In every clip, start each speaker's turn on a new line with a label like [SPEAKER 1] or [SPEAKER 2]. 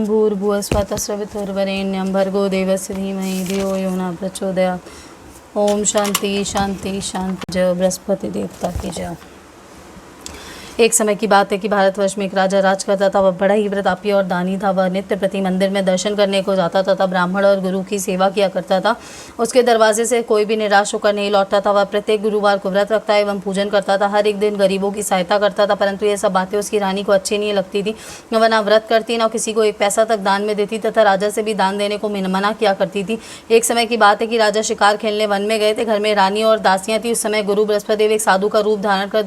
[SPEAKER 1] ओम भूर्भुवस्वः तत्सवितुर्वरेण्यं भर्गो देवस्य धीमहि धियो यो न प्रचोदयात्। ओम शांति शांति शांति। जय बृहस्पति देवता की जय। एक समय की बात है कि भारतवर्ष में एक राजा राज करता था। वह बड़ा ही प्रतापी और दानी था। वह नित्य प्रति मंदिर में दर्शन करने को जाता तथा ब्राह्मण और गुरु की सेवा किया करता था। उसके दरवाजे से कोई भी निराश होकर नहीं लौटता था। वह प्रत्येक गुरुवार को व्रत रखता एवं पूजन करता था। हर एक दिन गरीबों की सहायता करता था, परंतु ये सब बातें उसकी रानी को अच्छी नहीं लगती थी। वह ना व्रत करती, न किसी को एक पैसा तक दान में देती तथा राजा से भी दान देने को मना किया करती थी। एक समय की बात है कि राजा शिकार खेलने वन में गए थे। घर में रानी और दासियां थी। उस समय गुरु बृहस्पति एक साधु का रूप धारण कर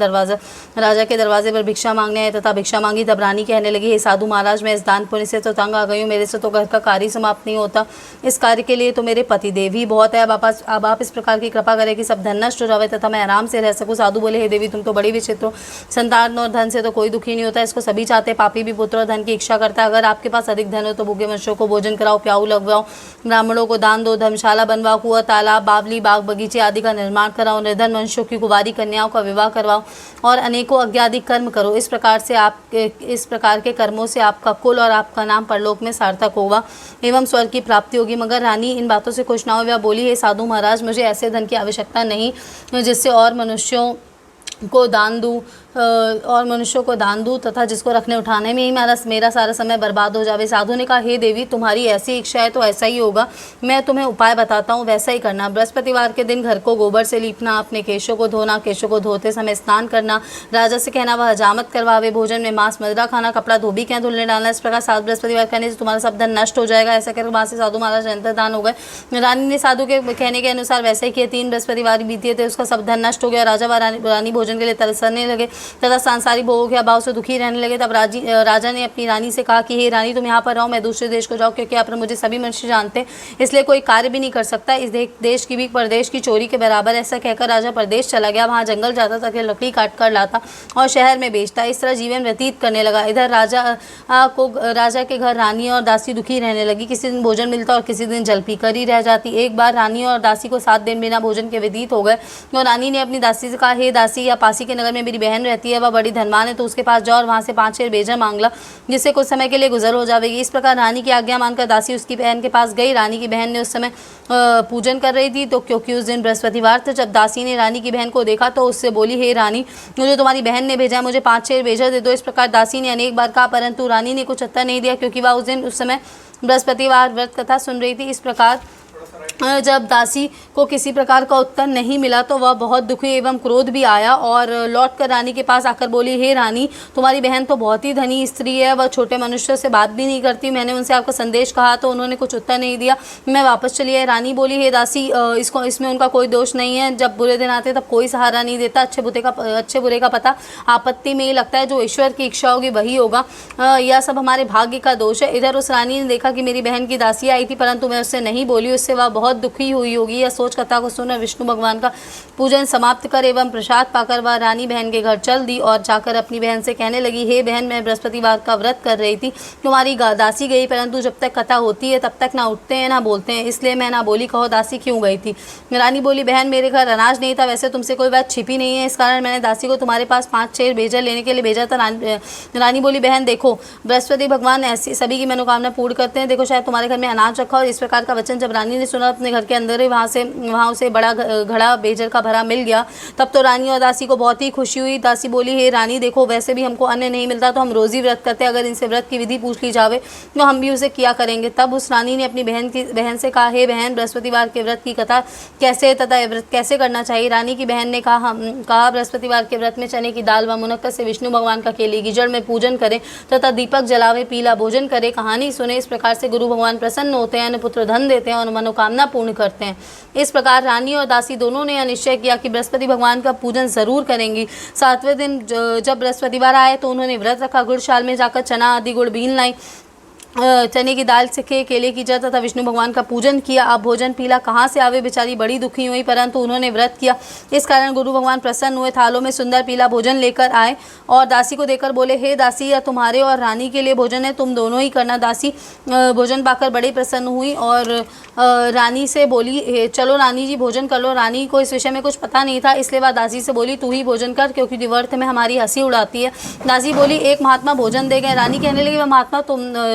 [SPEAKER 1] राजा के दरवाजे पर भिक्षा मांगने आए तथा भिक्षा मांगी। तब रानी कहने लगी, हे साधु महाराज, मैं इस दान पुण्य से तो तंग आ गई हूँ। मेरे से तो घर का कार्य समाप्त नहीं होता। इस कार्य के लिए तो मेरे पति देव ही बहुत है। अब आप इस प्रकार की कृपा करें कि सब धन नष्ट हो जाए तथा मैं आराम से रह सकूँ। साधु बोले, हे देवी, तुम तो बड़ी विचित्र हो। संतान और धन से तो कोई दुखी नहीं होता, इसको सभी चाहते। पापी भी पुत्र और धन की इच्छा करता है। अगर आपके पास अधिक धन हो तो भूखे मनुष्यों को भोजन कराओ, प्याऊ लगवाओ, ब्राह्मणों को दान दो, धर्मशाला बनवाओ, कुआं, तालाब, बावली, बाग बगीचे आदि का निर्माण कराओ, निर्धन मनुष्यों की कुंवारी कन्याओं का विवाह करवाओ और अनेकों अज्ञाधिक कर्म करो। इस प्रकार के कर्मों से आपका कुल और आपका नाम परलोक में सार्थक होगा एवं स्वर्ग की प्राप्ति होगी। मगर रानी इन बातों से खुश ना हो। वह बोली, हे साधु महाराज, मुझे ऐसे धन की आवश्यकता नहीं जिससे और मनुष्यों को दान दूँ तथा जिसको रखने उठाने में ही मेरा सारा समय बर्बाद हो जावे। साधु ने कहा, हे देवी, तुम्हारी ऐसी इच्छा है तो ऐसा ही होगा। मैं तुम्हें उपाय बताता हूँ, वैसा ही करना। बृहस्पतिवार के दिन घर को गोबर से लीपना, अपने केशों को धोना, केशों को धोते समय स्नान करना, राजा से कहना वह हजामत करवावे, भोजन में मांस मदिरा खाना, कपड़ा धोबी क्या धुलने डालना। इस प्रकार 7 बृहस्पतिवार करने से तुम्हारा सब धन नष्ट हो जाएगा। ऐसा कर वहाँ से साधु महाराज अंतर्धान हो गए। रानी ने साधु के कहने के अनुसार वैसे ही किया। 3 बृहस्पतिवार बीते थे, उसका सब धन नष्ट हो गया। राजा व रानी भोजन के लिए तरसने लगे तथा सांसारिक भोगों के अभाव से दुखी रहने लगे। तब राजा ने अपनी रानी से कहा कि हे रानी, तुम यहाँ पर रहो, मैं दूसरे देश को जाऊँ, क्योंकि यहाँ पर मुझे सभी मनुष्य जानते हैं, इसलिए कोई कार्य भी नहीं कर सकता। इस देश की भी परदेश की चोरी के बराबर। ऐसा कहकर राजा परदेश चला गया। वहाँ जंगल जाता था, लकड़ी काट कर लाता और शहर में बेचता। इस तरह जीवन व्यतीत करने लगा। इधर राजा के घर रानी और दासी दुखी रहने लगी। किसी दिन भोजन मिलता और किसी दिन जल पी कर ही रह जाती। एक बार रानी और दासी को 7 दिन बिना भोजन के व्यतीत हो गए और रानी ने अपनी दासी से कहा, हे दासी, या पासी के नगर में मेरी बहन रहती है, वह बड़ी धनवान है, तो उसके पास जाओ और वहाँ से 5 शेर बेजा मांग ला, जिससे कुछ समय के लिए गुजर हो जाएगी। इस प्रकार रानी की आज्ञा मानकर दासी उसकी बहन के पास गई। रानी की बहन ने उस समय पूजन कर रही थी, तो क्योंकि उस दिन बृहस्पतिवार था। जब दासी ने रानी की बहन को देखा तो उससे बोली, हे रानी, मुझे तुम्हारी बहन ने भेजा, मुझे 5 शेर बेजा दे दो। इस प्रकार दासी ने अनेक बार कहा, परंतु रानी ने कुछ उत्तर नहीं दिया, क्योंकि वह उस समय बृहस्पतिवार व्रत कथा सुन रही थी। इस प्रकार जब दासी को किसी प्रकार का उत्तर नहीं मिला तो वह बहुत दुखी एवं क्रोध भी आया और लौटकर रानी के पास आकर बोली, हे रानी, तुम्हारी बहन तो बहुत ही धनी स्त्री है, वह छोटे मनुष्य से बात भी नहीं करती। मैंने उनसे आपका संदेश कहा तो उन्होंने कुछ उत्तर नहीं दिया, मैं वापस चली आई। रानी बोली, हे दासी, इसमें उनका कोई दोष नहीं है। जब बुरे दिन आते तब कोई सहारा नहीं देता। अच्छे बुरे का पता आपत्ति में ही लगता है। जो ईश्वर की इच्छा होगी वही होगा। यह सब हमारे भाग्य का दोष है। इधर उस रानी ने देखा कि मेरी बहन की दासी आई थी, परंतु मैं उससे नहीं बोली। उससे वह बहुत दुखी हुई होगी। यह सोच कथा को सुनकर विष्णु भगवान का पूजन समाप्त कर एवं प्रसाद पाकर वह रानी बहन के घर चल दी और जाकर अपनी बहन से कहने लगी, हे बहन, मैं बृहस्पतिवार का व्रत कर रही थी, तुम्हारी दासी गई, परंतु जब तक कथा होती है तब तक ना उठते हैं ना बोलते हैं, इसलिए मैं ना बोली। कहो दासी क्यों गई थी? रानी बोली, बहन, मेरे घर अनाज नहीं था, वैसे तुमसे कोई बात छिपी नहीं है, इस कारण मैंने दासी को तुम्हारे पास 5 शेर बेजा लेने के लिए भेजा था। रानी बोली, बहन देखो, बृहस्पति भगवान ऐसी सभी की मनोकामना पूर्ण करते हैं। देखो, शायद तुम्हारे घर में अनाज रखा। और इस प्रकार का वचन जब रानी ने सुना, अपने घर के अंदर ही वहाँ उसे बड़ा घड़ा बेजर का भरा मिल गया। तब तो रानी और दासी को बहुत ही खुशी हुई। दासी बोली, हे रानी, देखो, वैसे भी हमको अन्न नहीं मिलता तो हम रोज़ी व्रत करते हैं, अगर इनसे व्रत की विधि पूछ ली जावे तो हम भी उसे किया करेंगे। तब उस रानी ने अपनी बहन से कहा, हे बहन, बृहस्पतिवार के व्रत की कथा कैसे तथा व्रत कैसे करना चाहिए? रानी की बहन ने कहा, बृहस्पतिवार के व्रत में चने की दाल व मुनक्कद से विष्णु भगवान का केले की जड़ में पूजन करें तथा दीपक जलावे, पीला भोजन करे, कहानी सुने। इस प्रकार से गुरु भगवान प्रसन्न होते हैं, पुत्र धन देते हैं और मनोकामना पूर्ण करते हैं। इस प्रकार रानी और दासी दोनों ने निश्चय किया कि बृहस्पति भगवान का पूजन जरूर करेंगी। 7वें दिन जब बृहस्पतिवार आए तो उन्होंने व्रत रखा। गुड़शाल में जाकर चना आदि गुड़ बीन लाई, चने की दाल से केले की जड़ तथा विष्णु भगवान का पूजन किया। अब भोजन पीला कहाँ से आवे? बेचारी बड़ी दुखी हुई, परंतु उन्होंने व्रत किया, इस कारण गुरु भगवान प्रसन्न हुए। थालों में सुंदर पीला भोजन लेकर आए और दासी को देकर बोले, हे दासी, यह तुम्हारे और रानी के लिए भोजन है, तुम दोनों ही करना। दासी भोजन पाकर बड़ी प्रसन्न हुई और रानी से बोली, चलो रानी जी भोजन कर लो। रानी को इस विषय में कुछ पता नहीं था, इसलिए वह दासी से बोली, तू ही भोजन कर, क्योंकि व्यर्थ में हमारी हंसी उड़ाती है। दासी बोली, एक महात्मा भोजन दे गए। रानी कहने लगी, वह महात्मा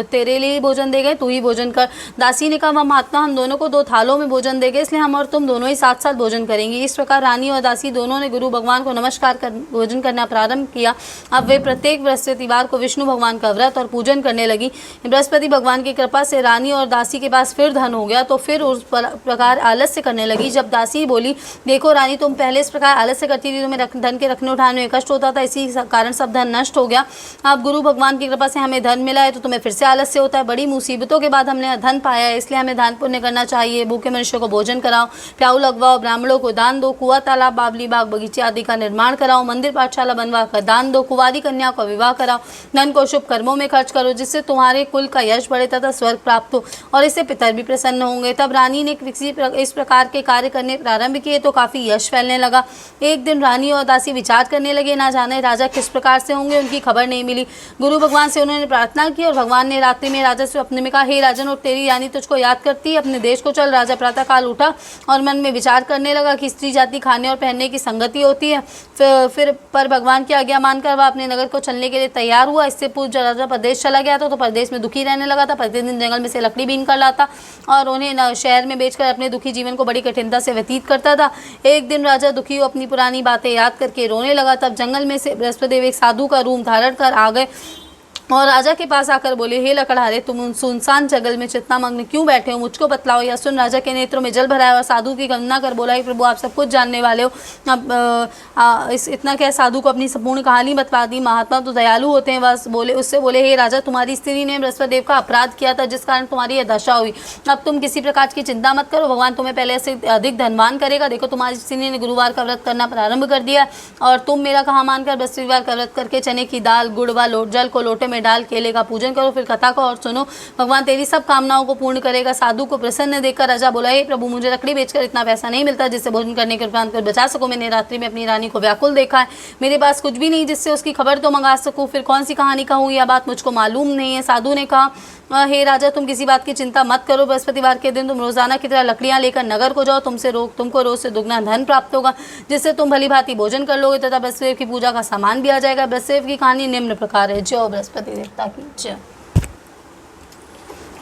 [SPEAKER 1] तेरे तेरे लिए ही भोजन दे गए, तू ही भोजन कर। दासी ने कहा, वह महात्मा हम दोनों को 2 थालों में भोजन दे गए, इसलिए हम और तुम दोनों ही साथ साथ भोजन करेंगे। इस प्रकार रानी और दासी दोनों ने गुरु भगवान को नमस्कार कर भोजन करना प्रारंभ किया। अब वे प्रत्येक बृहस्पतिवार को विष्णु भगवान का व्रत और पूजन करने लगी। बृहस्पति भगवान की कृपा से रानी और दासी के पास फिर धन हो गया, तो फिर उस प्रकार आलस्य करने लगी। जब दासी बोली, देखो रानी, तुम पहले इस प्रकार आलस्य करती थी, तुम्हें धन के रखने उठाने में कष्ट होता था, इसी कारण सब धन नष्ट हो गया। अब गुरु भगवान की कृपा से हमें धन मिला है, तो तुम्हें फिर से आलस्य होता है। बड़ी मुसीबतों के बाद हमने धन पाया है, इसलिए हमें दान पुण्य करना चाहिए। भूखे मनुष्य को भोजन कराओ, प्याऊ लगवाओ, ब्राह्मणों को दान दो, कुआं तालाब बावली बाग बगीचे आदि का निर्माण कराओ, मंदिर पाठशाला बनवा कर दान दो, कुंवारी कन्या का विवाह कराओ, धन को शुभ कर्मों में खर्च करो, जिससे तुम्हारे कुल का यश बढ़े तथा स्वर्ग प्राप्त हो, और इससे पितर भी प्रसन्न होंगे। तब रानी ने इस प्रकार के कार्य करने प्रारंभ किए तो काफी यश फैलने लगा। एक दिन रानी और दासी विचार करने लगे, ना जाने राजा किस प्रकार से होंगे, उनकी खबर नहीं मिली। गुरु भगवान से उन्होंने प्रार्थना की और भगवान ने रात्रि में राजा से अपने में कहा, हे राजन, और तेरी रानी तुझको याद करती है, अपने देश को चल। राजा प्रातः काल उठा और मन में विचार करने लगा कि स्त्री जाति खाने और पहनने की संगति होती है। फिर पर भगवान की आज्ञा मानकर वह अपने नगर को चलने के लिए तैयार हुआ। इससे पूर्व जब राजा प्रदेश चला गया था तो प्रदेश में दुखी रहने लगा था। प्रतिदिन जंगल में से लकड़ी बीन कर लाता और उन्हें शहर में बेचकर अपने दुखी जीवन को बड़ी कठिनता से व्यतीत करता था। एक दिन राजा दुखी हो अपनी पुरानी बातें याद करके रोने लगा। तब जंगल में से बृहस्पति एक साधु का रूप धारण कर आ गए और राजा के पास आकर बोले, हे लकड़हारे, तुम उन सुनसान जंगल में चिंतामग्न क्यों बैठे हो, मुझको बतलाओ। यह सुन राजा के नेत्रों में जल भराया और साधु की वंदना कर बोला, हे प्रभु, आप सब कुछ जानने वाले हो। अब इतना क्या, साधु को अपनी संपूर्ण कहानी बतला दी। महात्मा तो दयालु होते हैं। बस बोले, उससे बोले, हे राजा, तुम्हारी स्त्री ने बृहस्पति देव का अपराध किया था, जिस कारण तुम्हारी यह दशा हुई। अब तुम किसी प्रकार की चिंता मत करो, भगवान तुम्हें पहले से अधिक धनवान करेगा। देखो, तुम्हारी स्त्री ने गुरुवार का व्रत करना प्रारंभ कर दिया और तुम मेरा कहा मानकर बृहस्पतिवार का व्रत करके चने की दाल, गुड़ व जल को लोटे में डाल केले का पूजन करो। फिर कथा को और सुनो, भगवान तेरी सब कामनाओं को पूर्ण करेगा। साधु को प्रसन्न देखकर राजा बोला, हे प्रभु, मुझे लकड़ी बेचकर इतना पैसा नहीं मिलता जिससे भोजन करने के उपरांत कर बचा सकूं। मैंने रात्रि में अपनी रानी को व्याकुल देखा है, मेरे पास कुछ भी नहीं जिससे उसकी खबर तो मंगा सकूं। फिर कौन सी कहानी कहूँ, यह बात मुझको मालूम नहीं है। साधु ने कहा, हे राजा, तुम किसी बात की चिंता मत करो। बृहस्पतिवार के दिन तुम रोजाना की तरह लकड़ियां लेकर नगर को जाओ। तुमको रोज से दुगना धन प्राप्त होगा, जिससे तुम भली भांति भोजन कर लोगे तथा बृहस्पति की पूजा का सामान भी आ जाएगा। बृहस्पति की कहानी निम्न प्रकार है। जय बृहस्पति देवता की जय।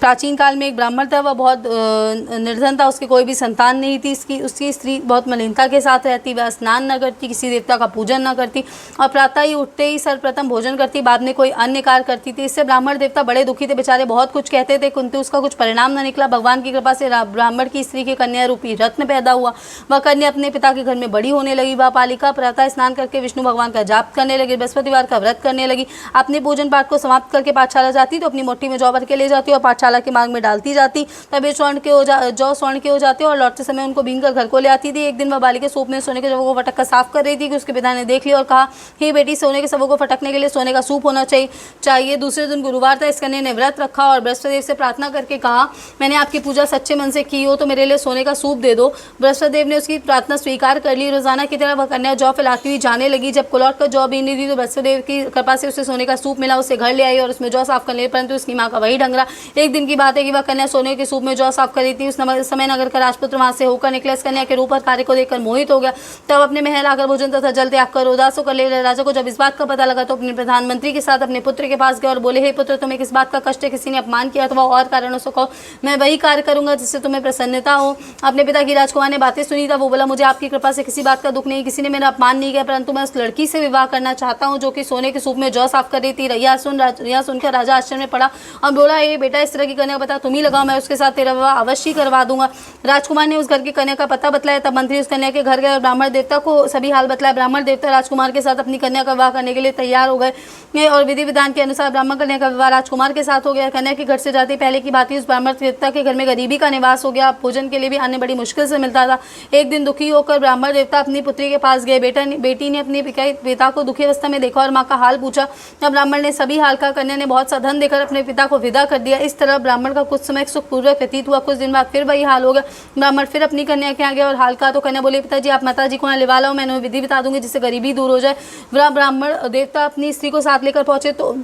[SPEAKER 1] प्राचीन काल में एक ब्राह्मण था, वह बहुत निर्धन था, उसकी कोई भी संतान नहीं थी। उसकी स्त्री बहुत मलिनता के साथ रहती, वह स्नान न करती, किसी देवता का पूजन न करती और प्रातः ही उठते ही सर्वप्रथम भोजन करती, बाद में कोई अन्य कार्य करती थी। इससे ब्राह्मण देवता बड़े दुखी थे, बेचारे बहुत कुछ कहते थे, किंतु उसका कुछ परिणाम न निकला। भगवान की कृपा से ब्राह्मण की स्त्री के कन्या रूपी रत्न पैदा हुआ। वह कन्या अपने पिता के घर में बड़ी होने लगी। वह बालिका प्रातः स्नान करके विष्णु भगवान का जाप करने लगी, बृहस्पतिवार का व्रत करने लगी। अपने पूजन पाठ को समाप्त करके पाठशाला जाती तो अपनी मोटी में जौ भर के ले जाती और पाठशाला के मार्ग में डालती जाती। तब जौ स्वर्ण के हो जाते और लौटते समय उनको बीन कर घर को ले आती थी। एक दिन वह बालिका सूप में सोने के शवों को फटक कर साफ कर रही थी कि उसके पिता ने देख लिया और कहा, हे बेटी, सोने के शवों को फटकने के लिए सोने का सूप होना चाहिए। दूसरे दिन गुरुवार था। इस कन्या ने व्रत रखा और बृहस्पति देव से प्रार्थना करके कहा, मैंने आपकी पूजा सच्चे मन से की हो तो मेरे लिए सोने का सूप दे दो। बृहस्पति देव ने उसकी प्रार्थना स्वीकार कर ली। रोजाना की तरह वह कन्या जौ फैलाती हुई जाने लगी। जब लौट कर जौ बीन रही थी तो बृहस्पति देव की कृपा से उसे सोने का सूप मिला। उसे घर ले आई और उसमें जौ साफ कर ले, परंतु उसकी माँ का वही ढंग रहा। एक दिन की बात है कि वह कन्या सोने के सूप में जौ साफ कर रही थी। उस समय नगर का राजपुत्र वहां से होकर निकला। इस कन्या के रूप और कार्य को देखकर मोहित हो गया। तब अपने महल आकर भोजन तथा जल त्याग कर उदास होकर ले। राजा को जब इस बात का पता लगा तो अपने प्रधानमंत्री के साथ अपने पुत्र के पास गए और बोले, हे पुत्र, तुम्हें किस बात का कष्ट है? किसी ने अपमान किया अथवा और कारणों से कहो, मैं वही कार्य करूंगा जिससे तुम्हें प्रसन्नता हो। अपने पिता की राजकुमार ने बातें सुनी था। वो बोला, मुझे आपकी कृपा से किसी बात का दुख नहीं, किसी ने मेरा अपमान नहीं किया, परंतु मैं उस लड़की से विवाह करना चाहता हूँ जो कि सोने के सूप में जौ साफ कर रही थी। यह सुनकर राजा आश्चर्य में पड़ा और बोला, हे बेटा, इस तरह की कन्या बता तुम ही लगाओ, मैं उसके साथ तेरा विवाह अवश्य करवा दूंगा। राजकुमार ने उस घर की कन्या का पता बतलाया। तब मंत्री उस कन्या के घर गए और ब्राह्मण देवता को सभी हाल बतलाया। ब्राह्मण देवता राजकुमार के साथ अपनी कन्या का विवाह करने के लिए तैयार हो गए और विधि विधान के अनुसार ब्राह्मण कन्या का विवाह राजकुमार के साथ हो गया। कन्या के घर से जाते पहले की बात ही उस ब्राह्मण देवता के घर में गरीबी का निवास हो गया। भोजन के लिए भी अन्य बड़ी मुश्किल से मिलता था। एक दिन दुखी होकर ब्राह्मण देवता अपनी पुत्री के पास गए। बेटी ने अपने पिता को दुखी अवस्था में देखा और माँ का हाल पूछा। तब ब्राह्मण ने सभी हाल का कन्या ने बहुत सा धन देकर अपने पिता को विदा कर दिया। इस तरह ब्राह्मण का कुछ समय सुखपूर्वक व्यतीत हुआ। कुछ दिन बाद फिर वही हाल हो गया। ब्राह्मण फिर अपनी कन्या के आगे और हाल का तो कन्या बोले, पिताजी, आप माताजी को यहाँ लिवा लाओ, मैं उन्हें विधि बता दूंगी जिससे गरीबी दूर हो जाए। ब्राह्मण देवता अपनी स्त्री को साथ लेकर पहुंचे तो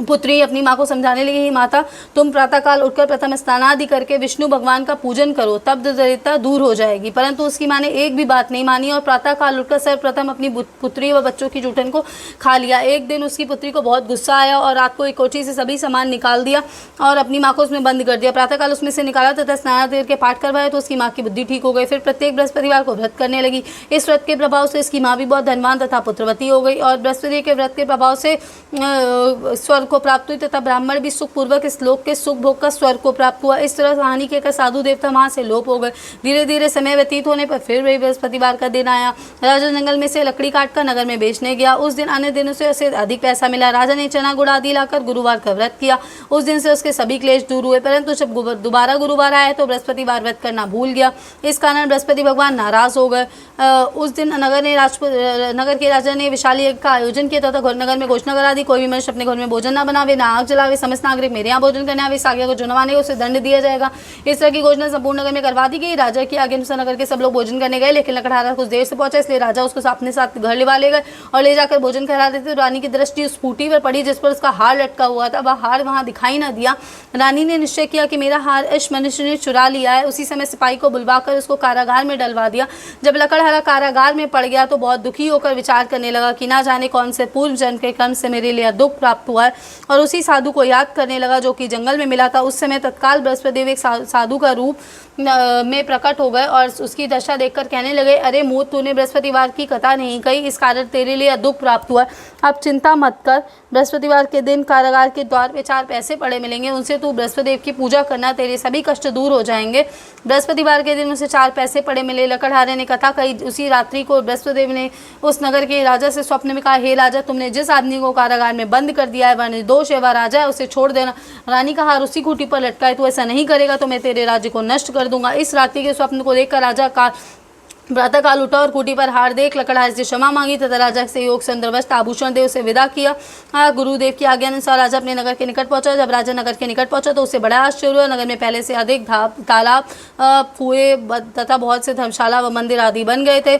[SPEAKER 1] पुत्री अपनी माँ को समझाने लगी, ही माता तुम प्रातःकाल उठकर प्रथम स्नानादि करके विष्णु भगवान का पूजन करो, तब दरिद्रता दूर हो जाएगी। परंतु उसकी माँ ने एक भी बात नहीं मानी और प्रातःकाल उठकर सर्वप्रथम अपनी पुत्री व बच्चों की जूठन को खा लिया। एक दिन उसकी पुत्री को बहुत गुस्सा आया और रात को एक कोठी से सभी सामान निकाल दिया और अपनी माँ को उसमें बंद कर दिया। प्रातःकाल उसमें से निकाला तथा स्नानादि करके पाठ करवाया तो उसकी माँ की बुद्धि ठीक हो गई। फिर प्रत्येक बृहस्पतिवार को व्रत करने लगी। इस व्रत के प्रभाव से इसकी माँ भी बहुत धनवान तथा पुत्रवती हो गई और बृहस्पति के व्रत के प्रभाव से स्वर्ग को प्राप्त हुई तथा ब्राह्मण भी सुखपूर्वक इस लोक के सुख भोग का स्वर्ग को प्राप्त हुआ। इस तरह कहानी के साधु देवता वहाँ से लोप हो गए। धीरे धीरे समय व्यतीत होने पर फिर वही बृहस्पतिवार का दिन आया। राजा जंगल में से लकड़ी काट कर नगर में बेचने गया। उस दिन अन्य दिनों से उसे अधिक पैसा मिला। राजा ने चना गुड़ आदि लाकर गुरुवार का व्रत किया। उस दिन से उसके सभी क्लेश दूर हुए। परंतु जब दोबारा गुरुवार आया तो बृहस्पतिवार व्रत करना भूल गया। इस कारण बृहस्पति भगवान नाराज हो गए। उस दिन नगर के राजा ने विशाल यज्ञ का आयोजन किया तथा नगर में घोषणा करा दी, कोई भी मनुष्य अपने घर में भोजन न बनावे, ना आग जलावे, समस्त नागरिक मेरे यहाँ भोजन करने आवे, इस आज्ञा को जो न मानेगा उसे दंड दिया जाएगा। इस तरह की घोषणा संपूर्ण नगर में करवा दी गई। राजा की आज्ञा अनुसार नगर के सब लोग भोजन करने गए, लेकिन लकड़हारा कुछ देर से पहुंचा, इसलिए राजा उसको अपने साथ घर लिवा ले गए और ले जाकर भोजन करा देते। रानी की दृष्टि उस खूंटी पर पड़ी जिस पर उसका हार लटका हुआ था। वह हार वहां दिखाई न दिया। रानी ने निश्चय किया कि मेरा हार इस मनुष्य ने चुरा लिया है। उसी समय सिपाही को बुलवाकर उसको कारागार में डलवा दिया। जब लकड़हारा कारागार में पड़ गया तो बहुत दुखी होकर विचार करने लगा कि ना जाने कौन से पूर्व जन्म के कर्म से मेरे लिए दुख प्राप्त हुआ है, और उसी साधु को याद करने लगा जो कि जंगल में मिला था। उस समय तत्काल बृहस्पति देव एक साधु का रूप में प्रकट हो गए और उसकी दशा देखकर कहने लगे, अरे मूर्ख, तूने बृहस्पतिवार की कथा नहीं कही, इस कारण तेरे लिए दुख प्राप्त हुआ। अब चिंता मत कर, बृहस्पतिवार के दिन कारागार के द्वार पे 4 पैसे पड़े मिलेंगे, उनसे तू बृहस्पति देव की पूजा करना, तेरे सभी कष्ट दूर हो जाएंगे। बृहस्पतिवार के दिन उसे 4 पैसे पड़े मिले। लकड़हारे ने कथा कही। उसी रात्रि को बृहस्पति देव ने उस नगर के राजा से स्वप्न में कहा, हे राजा, तुमने जिस आदमी को कारागार में बंद कर दिया है वह निर्दोष है, वह राजा है, उसे छोड़ देना। रानी का हार उसी खूंटी पर लटका है, तू ऐसा नहीं करेगा तो मैं तेरे राज्य को नष्ट कर दूंगा। इस रात्रि के स्वप्न को देखकर राजा का प्रातःकाल उठा और खूंटी पर हार देख लकड़हारे से क्षमा मांगी तथा राजा से योग से वस्त्र आभूषण दे उसे विदा किया। गुरुदेव की आज्ञा अनुसार राजा अपने नगर के निकट पहुंचा। जब राजा नगर के निकट पहुंचा तो उसे बड़ा आश्चर्य हुआ। नगर में पहले से अधिक तालाब, कुएं तथा बहुत से धर्मशाला व मंदिर आदि बन गए थे।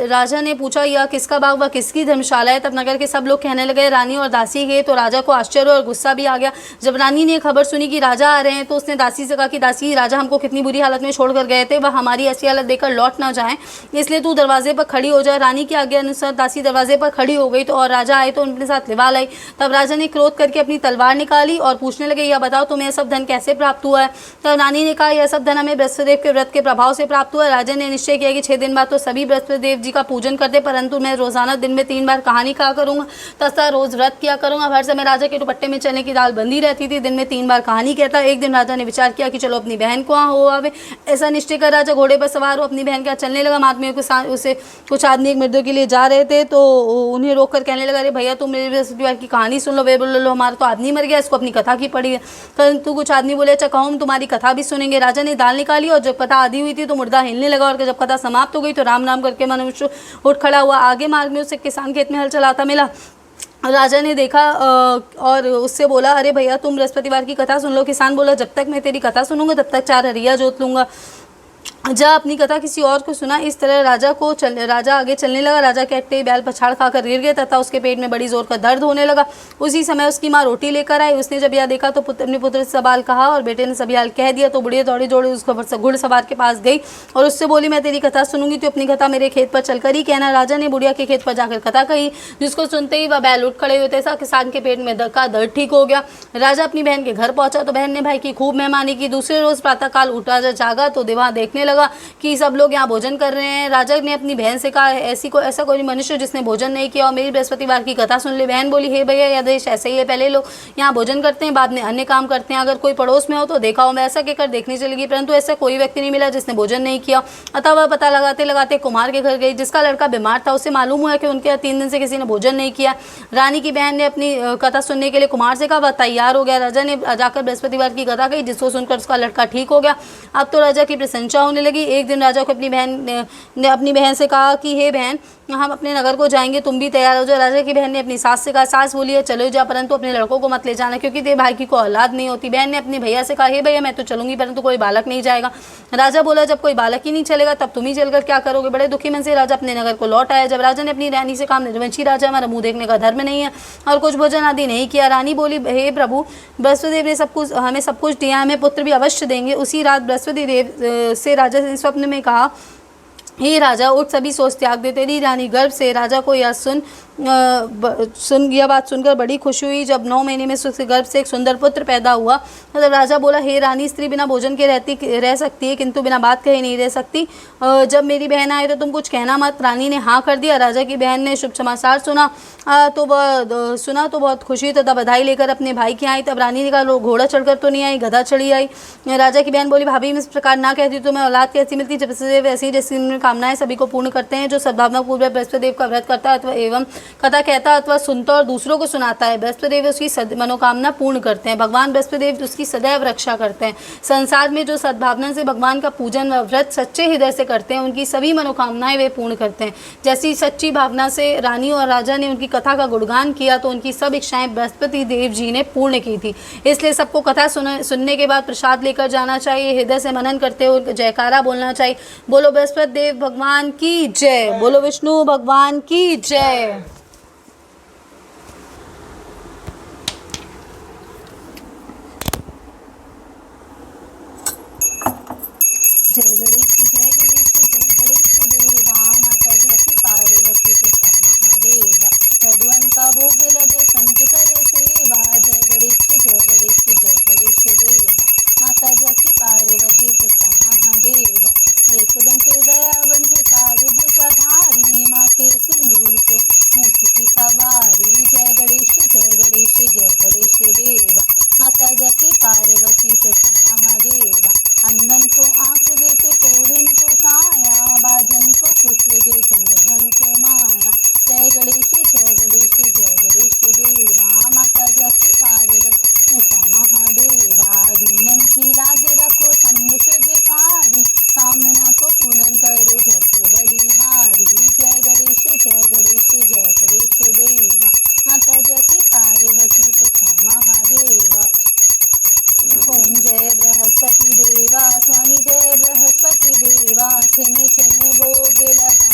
[SPEAKER 1] राजा ने पूछा, यह किसका बाग व किसकी धर्मशाला है? तब नगर के सब लोग कहने लगे, रानी और दासी के। तो राजा को आश्चर्य और गुस्सा भी आ गया। जब रानी ने खबर सुनी कि राजा आ रहे हैं तो उसने दासी से कहा कि दासी, राजा हमको कितनी बुरी हालत में छोड़कर गए थे, वह हमारी ऐसी हालत देखकर लौट ना जाए, इसलिए तू दरवाजे पर खड़ी हो जा। रानी की आज्ञा अनुसार दासी दरवाजे पर खड़ी हो गई तो और राजा आए तो उनके साथ लिवा लाई। तब राजा ने क्रोध करके अपनी तलवार निकाली और पूछने लगे, यह बताओ तुम्हें यह सब धन कैसे प्राप्त हुआ है? तब रानी ने कहा, यह सब धन हमें बृहस्पति देव के व्रत के प्रभाव से प्राप्त हुआ। राजा ने निश्चय किया कि 6 दिन बाद तो सभी बृहस्पति देव जी का पूजन करते, परंतु मैं रोजाना दिन में 3 बार कहानी कहा करूंगा तथा रोज व्रत किया करूंगा। हर समय राजा के दुपट्टे में चने की दाल बंदी रहती थी। दिन में 3 बार कहानी कहता। एक दिन राजा ने विचार किया कि चलो अपनी बहन को वहाँ हो आवे। ऐसा निश्चय कर राजा घोड़े पर सवार हो अपनी बहन के चलने लगा। आदमियों के साथ उसे कुछ आदमी एक मृत्यु के लिए जा रहे थे तो उन्हें रोककर कहने लगा, अरे भैया, तुम मेरे बृहस्पतिवार की कहानी सुन लो। वे बोल लो, हमारा तो आदमी मर गया, इसको अपनी कथा की पड़ी है। परंतु कुछ आदमी बोले, अच्छा कहो, हम तुम्हारी कथा भी सुनेंगे। राजा ने दाल निकाली और जब कथा आधी हुई थी तो मुर्दा हिलने लगा और जब कथा समाप्त हो गई तो राम राम करके मनुष्य उठ खड़ा हुआ। आगे मार्ग में उसे किसान खेत में हल चलाता मिला। राजा ने देखा और उससे बोला, अरे भैया, तुम बृहस्पतिवार की कथा सुन लो। किसान बोला, जब तक मैं तेरी कथा सुनूंगा तब तक 4 हरिया जोत लूंगा, जा अपनी कथा किसी और को सुना। इस तरह राजा आगे चलने लगा। राजा कहते ही बैल पछाड़ खाकर गिर गया तथा उसके पेट में बड़ी जोर का दर्द होने लगा। उसी समय उसकी माँ रोटी लेकर आई। उसने जब यह देखा तो अपने पुत्र से सवाल कहा और बेटे ने सभी हाल कह दिया। तो बुढ़िया दौड़ी दौड़ी उस घुड़सवार के पास गई और उससे बोली, मैं तेरी कथा सुनूंगी तो अपनी कथा मेरे खेत पर चलकर ही कहना। राजा ने बुढ़िया के खेत पर जाकर कथा कही, जिसको सुनते ही वह बैल उठ खड़े हुए थे। किसान के पेट में दर्द ठीक हो गया। राजा अपनी बहन के घर पहुंचा तो बहन ने भाई की खूब मेहमानी की। दूसरे रोज प्रातःकाल उठा जागा तो वहाँ देखने लगा कि सब लोग यहाँ भोजन कर रहे हैं। राजा ने अपनी बहन से कहा, ऐसा कोई मनुष्य जिसने भोजन नहीं किया और मेरी बृहस्पतिवार की कथा सुन ले। बहन बोली, हे भैया, यह देश ऐसे ही है, पहले लोग यहाँ भोजन करते हैं, बाद में अन्य काम करते हैं। अगर कोई पड़ोस में हो तो देखा हो। मैं ऐसा कहकर देखने चलेगी, परंतु ऐसा कोई व्यक्ति नहीं मिला जिसने भोजन नहीं किया। अतः वह पता लगाते लगाते कुमार के घर गई, जिसका लड़का बीमार था। उसे मालूम हुआ कि उनके 3 दिन से किसी ने भोजन नहीं किया। रानी की बहन ने अपनी कथा सुनने के लिए कुमार से कहा, वह तैयार हो गया। राजा ने जाकर बृहस्पतिवार की कथा कही, जिसको सुनकर उसका लड़का ठीक हो गया। अब तो राजा की प्रशंसा होने लगी। एक दिन राजा को अपनी बहन ने अपनी बहन से कहा कि हे बहन, हम अपने नगर को जाएंगे, तुम भी तैयार हो जाओ। राजा की बहन ने अपनी सास से कहा, सास बोली है चलो जा, परंतु अपने लड़कों को मत ले जाना क्योंकि तेरे भाई की कोई औलाद नहीं होती। बहन ने अपने भैया से कहा, हे भैया मैं तो चलूंगी परंतु कोई बालक नहीं जाएगा। राजा बोला, जब कोई बालक ही नहीं चलेगा तब तुम ही चलकर क्या करोगे। बड़े दुखी मन से राजा अपने नगर को लौट आया। जब राजा ने अपनी रानी से कहा, निर्वंशी राजा, हमारा मुंह देखने का धर्म नहीं है और कुछ भोजन आदि नहीं किया। रानी बोली, हे प्रभु, बृहस्पतिदेव ने सब कुछ हमें सब कुछ दिया, हमें पुत्र भी अवश्य देंगे। उसी रात बृहस्पतिदेव से राजा ने स्वप्न में कहा, हे राजा उठ, सभी सोच त्याग दे, तेरी रानी गर्भ से। राजा को यह यह बात सुनकर बड़ी खुशी हुई। जब 9 महीने में उसके गर्भ से एक सुंदर पुत्र पैदा हुआ तब राजा बोला, हे रानी, स्त्री बिना भोजन के रह सकती है किंतु बिना बात कहे नहीं रह सकती। जब मेरी बहन आए तो तुम कुछ कहना मत। रानी ने हाँ कर दिया। राजा की बहन ने शुभ समाचार सुना तो बहुत खुशी तथा बधाई लेकर अपने भाई की आई। तब रानी ने कहा, लोग घोड़ा चढ़कर तो नहीं आई, गधा चढ़ी आई। राजा की बहन बोली, भाभी मैं इस प्रकार ना कहती तो मैं औलाद कैसी मिलती। बृहस्पतिदेव ऐसी जैसी कामनाएं सभी को पूर्ण करते हैं। जो सद्भावना पूर्वक बृहस्पतिदेव का व्रत करता है अथवा एवं कथा कहता अथवा सुनता और दूसरों को सुनाता है, बृहस्पतिदेव उसकी मनोकामना पूर्ण करते हैं। भगवान बृहस्पतिदेव उसकी सदैव रक्षा करते हैं। संसार में जो सद्भावना से भगवान का पूजन व व्रत सच्चे हृदय से करते हैं उनकी सभी मनोकामनाएं वे पूर्ण करते हैं। जैसी सच्ची भावना से रानी और राजा ने उनकी कथा का गुणगान किया तो उनकी सब इच्छाएं बृहस्पतिदेव जी ने पूर्ण की थी। इसलिए सबको कथा सुनने के बाद प्रसाद लेकर जाना चाहिए, हृदय से मनन करते हुए जयकारा बोलना चाहिए। बोलो बृहस्पतिदेव भगवान की जय, बोलो विष्णु भगवान की जय। जय गणेश जय गणेश जय गणेश देवा, माता जय पार्वती पिता महादेवा, लड्डुअन का भोग लगे संत करे सेवा। जय गणेश जय गणेश जय गणेश देवा, माता जय पार्वती पिता महादेवा। एकदंत दयावंत सारे भुजाधारी, माथे सिंदूर तो मूर्ति की सवारी। जय गणेश जय गणेश जय गणेश देवा, माता जय पार्वती पिता महादेवा। अंधन को आंख देते, कोढ़िन को काया, बाजन को पुत्र देते, निर्धन को माया। जय गणेश जय गणेश जय गणेश देवा, माता जय पार्वती पिता महादेवा। दीनन की लाज रखो शंभु शुद्धकारी, कामना को पूर्ण करो जप बलिहारी। जय गणेश जय गणेश जय गणेश देवा, माता जय पार्वती पिता महादेवा। ओम जय बृहस्पति देवा, स्वामी जय बृहस्पति देवा, छिन छिन भोग लगा